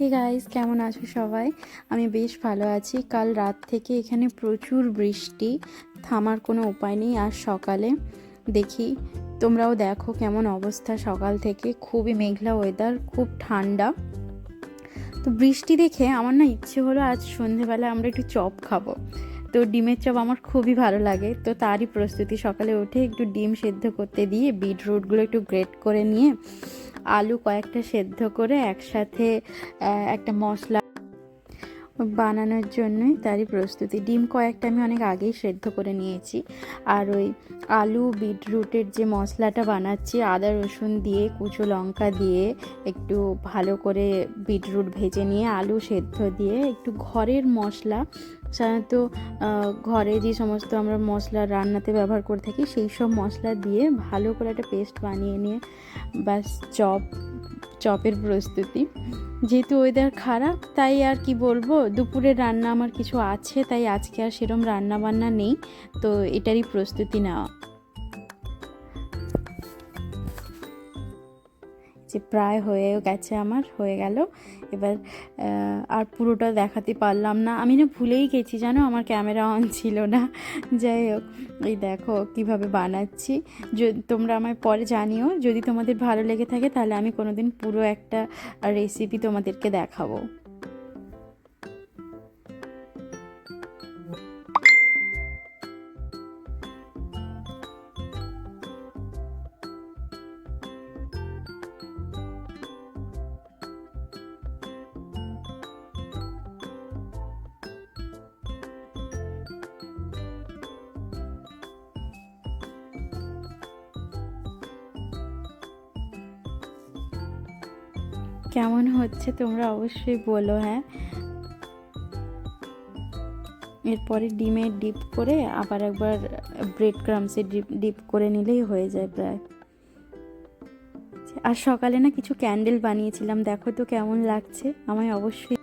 Hey guys, কেমন আছো সবাই? আমি বেশ ভালো আছি। কাল রাত থেকে এখানে প্রচুর বৃষ্টি, থামার কোনো উপায় নেই। আর সকালে দেখি, তোমরাও দেখো কেমন অবস্থা। সকাল থেকে খুবই মেঘলা ওয়েদার, খুব ঠান্ডা। তো বৃষ্টি দেখে আমার না ইচ্ছে হলো আজ সন্ধেবেলা আমরা একটু চপ খাবো। তো ডিমের চপ আমার খুবই ভালো লাগে, তো তারই প্রস্তুতি। সকালে উঠে একটু ডিম সেদ্ধ করতে দিয়ে বিটরুটগুলো একটু গ্রেট করে নিয়ে আলু কয়েকটা সেদ্ধ করে একসাথে একটা মশলা বানানোর জন্যই তারই প্রস্তুতি। ডিম কয়েকটা আমি অনেক আগেই সেদ্ধ করে নিয়েছি। আর ওই আলু বিটরুটের যে মশলাটা বানাচ্ছি, আদা রসুন দিয়ে কুচো লঙ্কা দিয়ে একটু ভালো করে বিটরুট ভেজে নিয়ে আলু সেদ্ধ দিয়ে একটু ঘরের মশলা, সাধারণত ঘরে যে সমস্ত আমরা মশলা রান্নাতে ব্যবহার করে থাকি সেই সব মশলা দিয়ে ভালো করে একটা পেস্ট বানিয়ে নিয়ে ব্যাস চপের প্রস্তুতি। যেহেতু ওয়েদার খারাপ, তাই আর কি বলবো, দুপুরের রান্না আমার কিছু আছে, তাই আজকে আর সেরম রান্না বান্না নেই, তো এটারই প্রস্তুতি নেওয়া। যে প্রায় হয়ে গেছে, আমার হয়ে গেল। এবার আর পুরোটা দেখাতে পারলাম না, আমি না ভুলেই গেছি জানো, আমার ক্যামেরা অন ছিল না। যাই হোক, এই দেখো কিভাবে বানাচ্ছি। তোমরা আমায় পরে জানিও, যদি তোমাদের ভালো লেগে থাকে তাহলে আমি কোনোদিন পুরো একটা রেসিপি তোমাদেরকে দেখাবো। কেমন হচ্ছে তোমরা অবশ্যই বলো। হ্যাঁ, এরপরে ডিমে ডিপ করে আবার একবার ব্রেড ক্রামসে ডিপ করে নিলেই হয়ে যায় প্রায়। আর সকালে না কিছু ক্যান্ডেল বানিয়েছিলাম, দেখো তো কেমন লাগছে, আমায় অবশ্যই